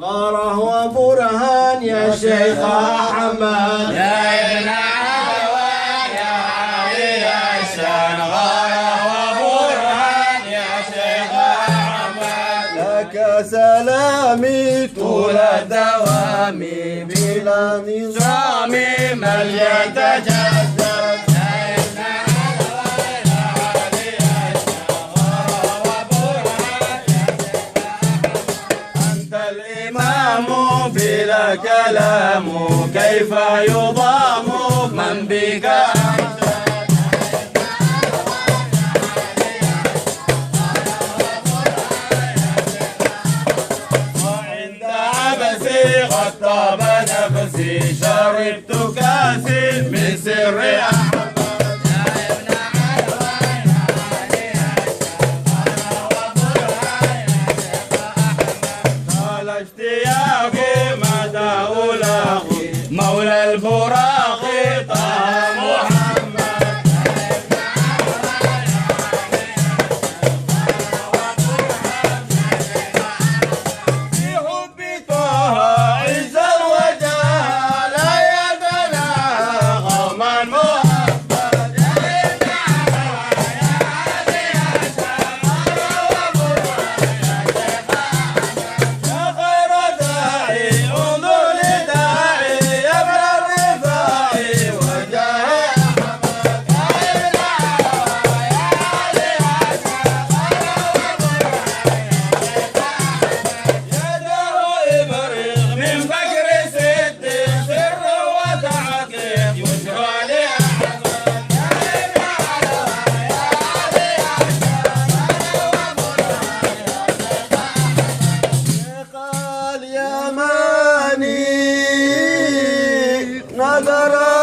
غاره وبرهان يا شيخ أحمد يا ابن عدوان يا علي الشان غاره وبرهان يا شيخ أحمد لك سلامي طول الدوام بلا نظام من يتجدد بلا كلام كيف يضام من بك وعند عبسي قد طاب نفسي شربت كاسي من سر أحمد مولى البراق طه محمد في حب طه عز الوجه لا يتناغى من محمد يا خير داعي انظر لداعي نظر